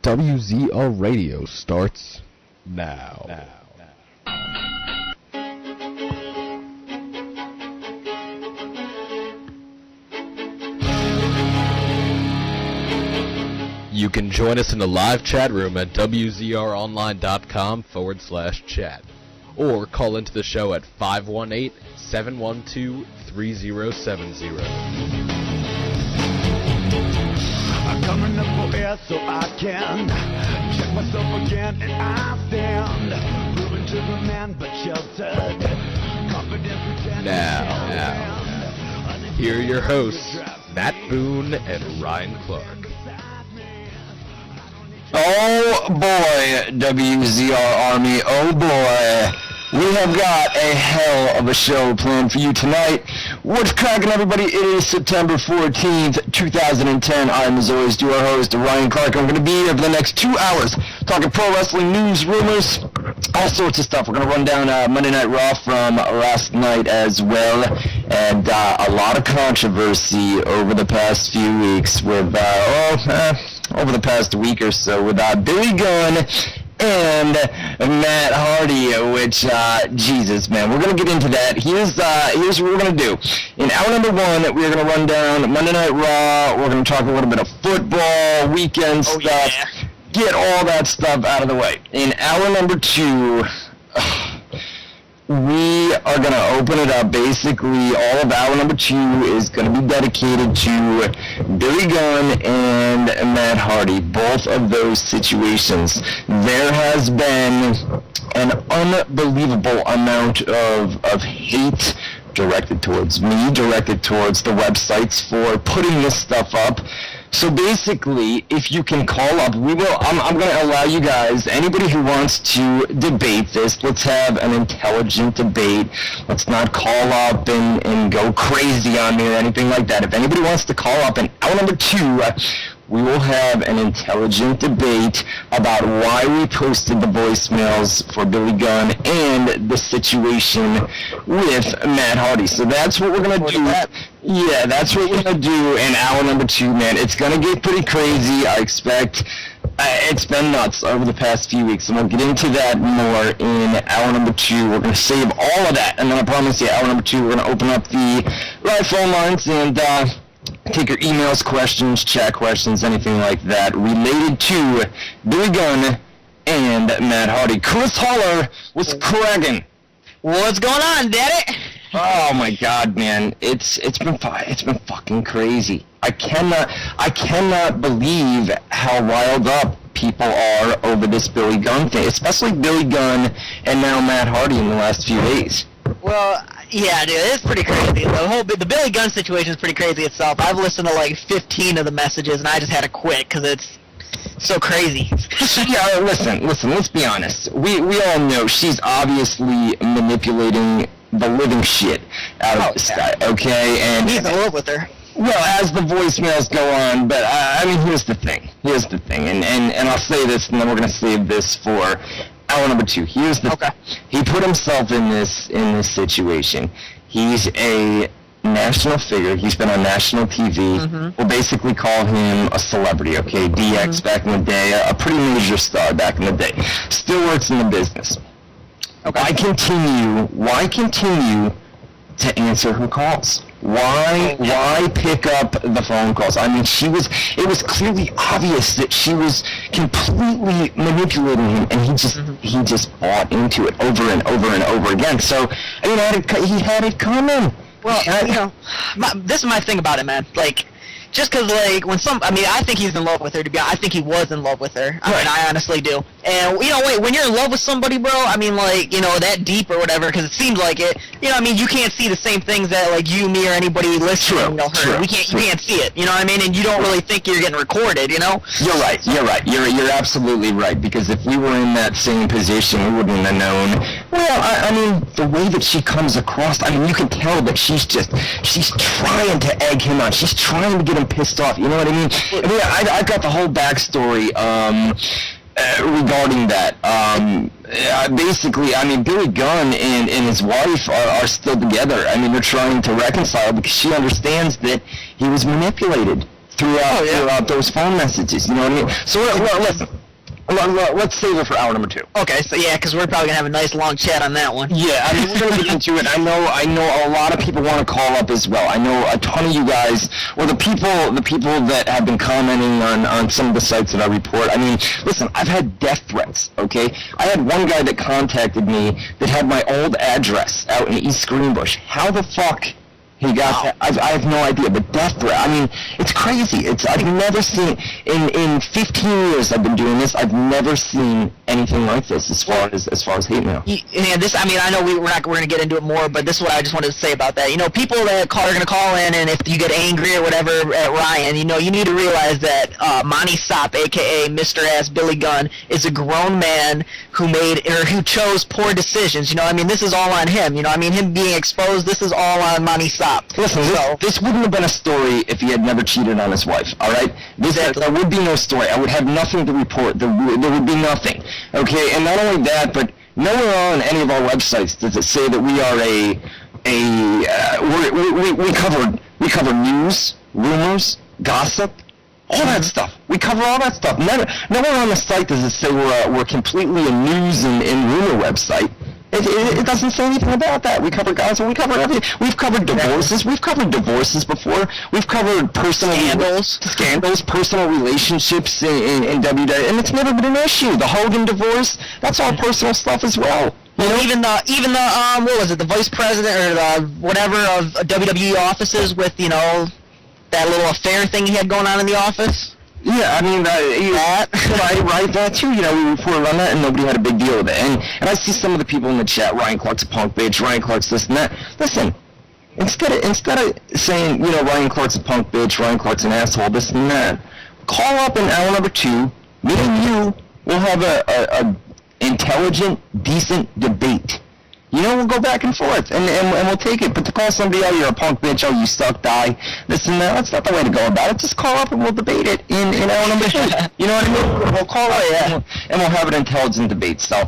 WZR Radio starts now. You can join us in the live chat room at WZROnline.com/chat, or call into the show at 518-712-3070. I'm coming up for air so I can check myself again, and I stand moving to the man but sheltered, confident pretend. Now, here are your hosts, Matt Boone and Ryan Clark. Oh boy, WZR Army, oh boy. We have got a hell of a show planned for you tonight. What's cracking, everybody? It is September 14th, 2010. I'm, as always, your host, Ryan Clark. I'm going to be here for the next 2 hours talking pro wrestling news, rumors, all sorts of stuff. We're going to run down Monday Night Raw from last night as well, and a lot of controversy over the past few weeks with, over the past week or so with Billy Gunn and Matt Hardy, which, Jesus, man, we're going to get into that. Here's what we're going to do. In hour number one, we're going to run down Monday Night Raw. We're going to talk a little bit of football, weekend stuff, yeah. Get all that stuff out of the way. In hour number two, we are going to open it up. Basically, all of hour number two is going to be dedicated to Billy Gunn and Matt Hardy, both of those situations. There has been an unbelievable amount of hate directed towards me, directed towards the websites for putting this stuff up. So basically, if you can call up, I'm going to allow you guys, anybody who wants to debate this, let's have an intelligent debate. Let's not call up and go crazy on me or anything like that. If anybody wants to call up in hour number two, we will have an intelligent debate about why we posted the voicemails for Billy Gunn and the situation with Matt Hardy. So that's what we're going to do. Yeah, that's what we're going to do in hour number two, man. It's going to get pretty crazy, I expect. It's been nuts over the past few weeks, and we'll get into that more in hour number two. We're going to save all of that, and then I promise you, hour number two, we're going to open up the live phone lines and take your emails, questions, chat questions, anything like that related to Billy Gunn and Matt Hardy. Chris Holler, what's cracking? What's going on, Daddy? Oh my God, man! It's been fucking crazy. I cannot believe how riled up people are over this Billy Gunn thing, especially Billy Gunn and now Matt Hardy in the last few days. Well, yeah, dude, it's pretty crazy. The Billy Gunn situation is pretty crazy itself. I've listened to like 15 of the messages, and I just had to quit because it's so crazy. Yeah, listen, let's be honest. We all know she's obviously manipulating the living shit out of this guy, okay? And he's in love with her. Well, as the voicemails go on, but I mean, here's the thing, and I'll say this, and then we're gonna save this for hour number two. Here's the he put himself in this situation. He's a national figure. He's been on national TV. Mm-hmm. We'll basically call him a celebrity, okay? DX back in the day, a pretty major star back in the day. Still works in the business. Okay. Why continue to answer her calls? Why pick up the phone calls? I mean, it was clearly obvious that she was completely manipulating him, and he just bought into it over and over and over again. So, I mean, he had it coming. Well, this is my thing about it, man. Like, just because, like, I think he's in love with her, to be honest. I think he was in love with her. I mean, I honestly do. And, when you're in love with somebody, bro, I mean, like, that deep or whatever, because it seems like it, you can't see the same things that, like, you, me, or anybody listening, heard. You can't see it, you know what I mean? And you don't really think you're getting recorded, you know? You're right. You're absolutely right, because if we were in that same position, we wouldn't have known. Well, I mean, the way that she comes across, I mean, you can tell that she's trying to egg him on. She's trying to get him pissed off, you know what I mean? I mean, I got the whole backstory regarding that. Basically, I mean, Billy Gunn and his wife are still together. I mean, they're trying to reconcile because she understands that he was manipulated throughout those phone messages. You know what I mean? So listen. Let's save it for hour number 2. Okay, so yeah, because we're probably gonna have a nice long chat on that one. Yeah, I mean, we're gonna get into it. I know a lot of people want to call up as well. I know a ton of you guys, or the people that have been commenting on some of the sites that I report. I mean, listen, I've had death threats. Okay, I had one guy that contacted me that had my old address out in East Greenbush. How the fuck he got that? I have no idea, but death threat. I mean, it's crazy. I've never seen, in 15 years I've been doing this, I've never seen anything like this as far as hate mail. Yeah, this, I mean, I know we're going to get into it more, but this is what I just wanted to say about that. You know, people that are going to call in, and if you get angry or whatever at Ryan, you know, you need to realize that Monty Sop, a.k.a. Mr. Ass Billy Gunn, is a grown man who chose poor decisions. You know, I mean, this is all on him. You know, I mean, him being exposed, this is all on Monty Sop. Listen, this wouldn't have been a story if he had never cheated on his wife, all right? There would be no story. I would have nothing to report. There would be nothing, okay? And not only that, but nowhere on any of our websites does it say that we are we cover news, rumors, gossip, all that stuff. We cover all that stuff. Nowhere on the site does it say we're completely a news and rumor website. It doesn't say anything about that. We cover gossip. We cover everything. We've covered divorces. We've covered divorces before. We've covered personal scandals, personal relationships in WWE, and it's never been an issue. The Hogan divorce, that's all personal stuff as well. You know? Even the what was it, the vice president or the whatever of WWE offices with, you know, that little affair thing he had going on in the office. Yeah, I mean, that too. You know, we reported on that, and nobody had a big deal with it. And I see some of the people in the chat, Ryan Clark's a punk bitch, Ryan Clark's this and that. Listen, instead of saying, you know, Ryan Clark's a punk bitch, Ryan Clark's an asshole, this and that, call up in hour number 2. Me and you will have a intelligent, decent debate. You know, we'll go back and forth, and we'll take it. But to call somebody, oh, you're a punk bitch, oh, you suck, die, this and that, that's not the way to go about it. Just call up and we'll debate it in hour number 2. You know what I mean? We'll call up and we'll have an intelligent debate. So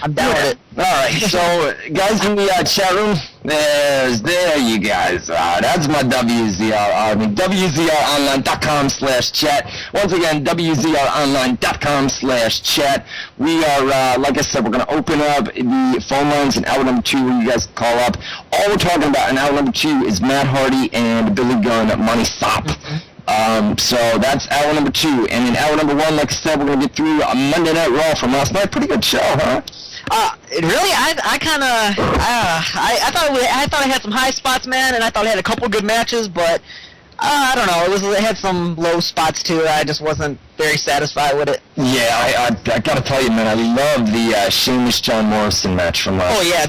I'm down with it. All right, so guys in the chat room, there you guys are. That's my WZR. WZROnline.com/chat. Once again, WZROnline.com/chat. We are, like I said, we're going to open up the phone lines in hour number 2 where you guys can call up. All we're talking about in hour number 2 is Matt Hardy and Billy Gunn, Monty Sop. So that's hour number 2. And in hour number 1, like I said, we're going to get through a Monday Night Raw from last night. Pretty good show, huh? Really, I thought it had some high spots, man, and I thought it had a couple good matches, but I don't know. It had some low spots too. I just wasn't very satisfied with it. Yeah, I gotta tell you, man, I love the Sheamus John Morrison match from last. Oh yeah,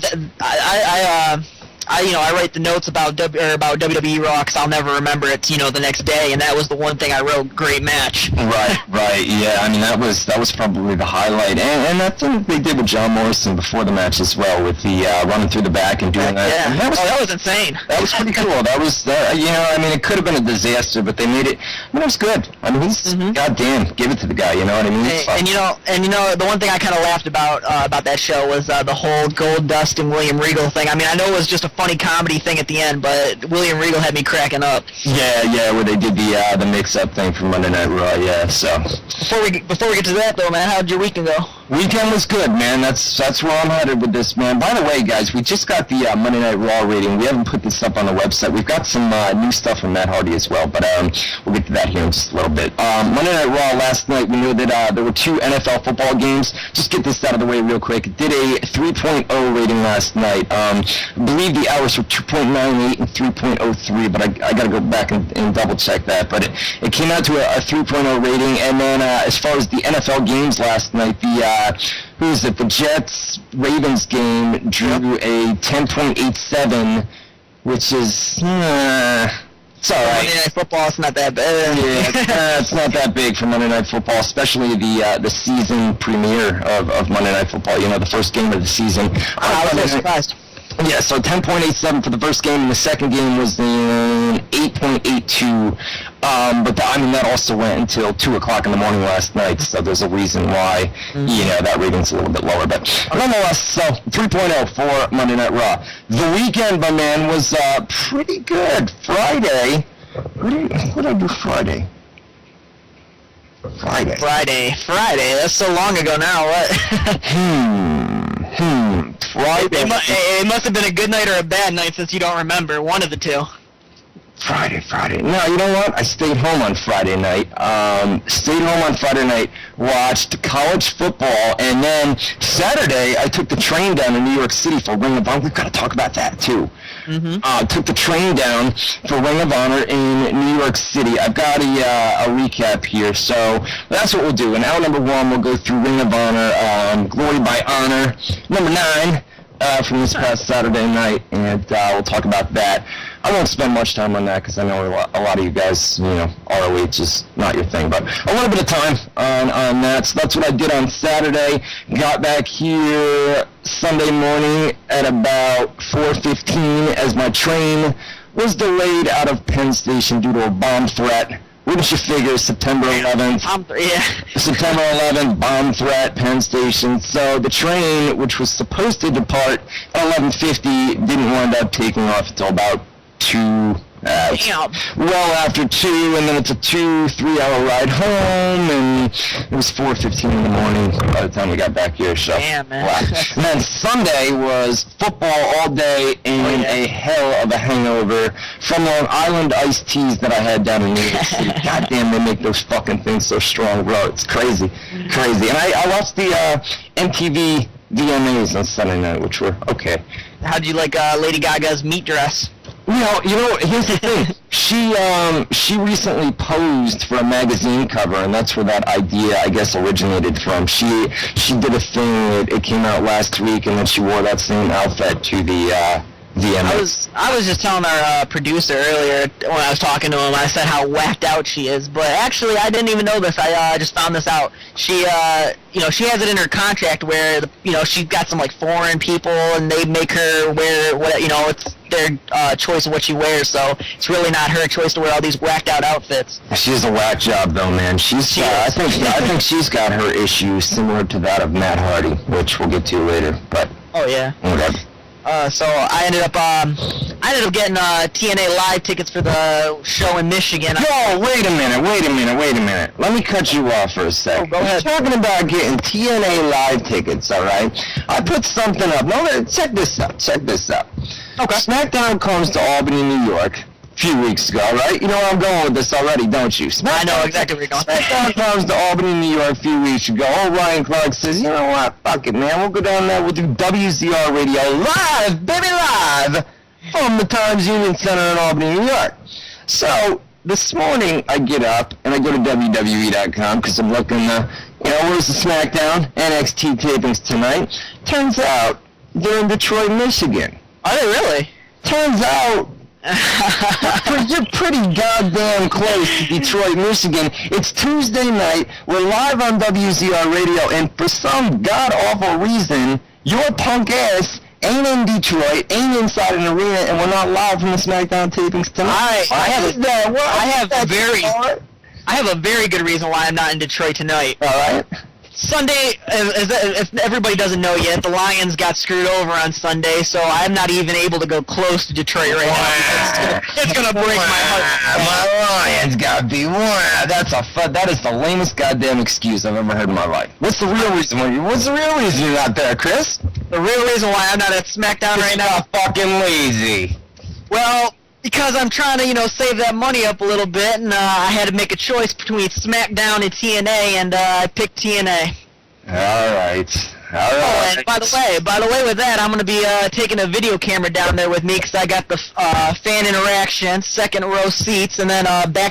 I write the notes about WWE Raw 'cause I'll never remember it, you know, the next day, and that was the one thing I wrote. Great match. Right. Yeah, I mean that was probably the highlight, and that thing they did with John Morrison before the match as well, with the running through the back and doing that. Yeah, and that was insane. That was pretty cool. That was, you know, I mean, it could have been a disaster, but they made it. I mean, it was good. I mean, he's goddamn, give it to the guy. You know what I mean? And you know, the one thing I kind of laughed about that show was the whole Gold Dust and William Regal thing. I mean, I know it was just a funny comedy thing at the end, but William Regal had me cracking up. Yeah, where they did the mix-up thing from Monday Night Raw. Yeah, so before we get to that though, man, how'd your weekend go? Weekend was good, man. That's where I'm headed with this, man. By the way, guys, we just got the Monday Night Raw rating. We haven't put this up on the website. We've got some new stuff from Matt Hardy as well, but we'll get to that here in just a little bit. Monday Night Raw last night, we knew that there were 2 NFL football games. Just get this out of the way real quick. It did a 3.0 rating last night. I believe the hours were 2.98 and 3.03, but I got to go back and double check that. But it came out to a 3.0 rating. And then as far as the NFL games last night, the Jets Ravens game drew a 10.87, which is it's all right. Monday Night Football, it's not that bad. Yeah, it's not that big for Monday Night Football, especially the season premiere of Monday Night Football. You know, the first game of the season. I was so surprised. Yeah, so 10.87 for the first game, and the second game was the 8.82. But that also went until 2 o'clock in the morning last night, so there's a reason why, you know, that rating's a little bit lower. But nonetheless, so 3.0 for Monday Night Raw. The weekend, my man, was pretty good. Friday, what did I do Friday? Friday. That's so long ago now. What? Friday. It must have been a good night or a bad night since you don't remember. One of the two. Friday. No, you know what? I stayed home on Friday night. Watched college football, and then Saturday I took the train down to New York City for Ring of Honor. We've got to talk about that too. Took the train down for Ring of Honor in New York City. I've got a recap here, so that's what we'll do. In hour number 1, we'll go through Ring of Honor, Glory by Honor, number 9. From this past Saturday night, and we'll talk about that. I won't spend much time on that because I know a lot of you guys, ROH is not your thing, but a little bit of time on that. So that's what I did on Saturday. Got back here Sunday morning at about 4:15 as my train was delayed out of Penn Station due to a bomb threat. Wouldn't you figure September 11th? September 11th, bomb threat, Penn Station. So the train, which was supposed to depart at 11:50, didn't wind up taking off until about 2. Well after 2, and then it's a 2-3 hour ride home, and it was 4:15 in the morning by the time we got back here. So, damn, man. Wow. And then Sunday was football all day and a hell of a hangover from Long Island iced teas that I had down in New York City. God damn, they make those fucking things so strong, bro. It's crazy. And I watched the MTV VMAs on Sunday night, which were okay. How'd you like Lady Gaga's meat dress? Well, here's the thing. She recently posed for a magazine cover, and that's where that idea, I guess, originated from. She did a thing. It came out last week, and then she wore that same outfit to the VMA. I was just telling our producer earlier when I was talking to him. I said how whacked out she is, but actually I didn't even know this. I just found this out. She she has it in her contract where she's got some like foreign people, and they make her wear what it's their choice of what she wears. So it's really not her choice to wear all these whacked out outfits. She's a whack job though, man. I think she's got her issues similar to that of Matt Hardy, which we'll get to later. But oh yeah. Whatever. So I ended up getting TNA live tickets for the show in Michigan. Yo, wait a minute. Let me cut you off for a sec. Oh, go ahead. You're talking about getting TNA live tickets, all right? I put something up. No, check this out. Okay. SmackDown comes to Albany, New York, a few weeks ago, right? You know where I'm going with this already, don't you? I know exactly where you're going. SmackDown comes to Albany, New York a few weeks ago. Ryan Clark says, you know what? Fuck it, man. We'll go down there. We'll do WZR Radio live, baby, live from the Times Union Center in Albany, New York. So this morning I get up and I go to WWE.com because I'm looking, where's the SmackDown NXT tapings tonight? Turns out they're in Detroit, Michigan. Are they really? Turns out you're pretty goddamn close to Detroit, Michigan. It's Tuesday night. We're live on WZR Radio, and for some god-awful reason, your punk ass ain't in Detroit, ain't inside an arena, and we're not live from the SmackDown tapings tonight. I have a very good reason why I'm not in Detroit tonight. All right. Sunday, if everybody doesn't know yet, the Lions got screwed over on Sunday, so I'm not even able to go close to Detroit right now. It's gonna break my heart. My Lions got beat. That is the lamest goddamn excuse I've ever heard in my life. What's the real reason you're not there, Chris? The real reason why I'm not at SmackDown right now? You're fucking lazy. Well, because I'm trying to, save that money up a little bit, and I had to make a choice between SmackDown and TNA, and I picked TNA. All right. Oh, and by the way, with that, I'm going to be taking a video camera down there with me because I got the fan interaction, second row seats, and then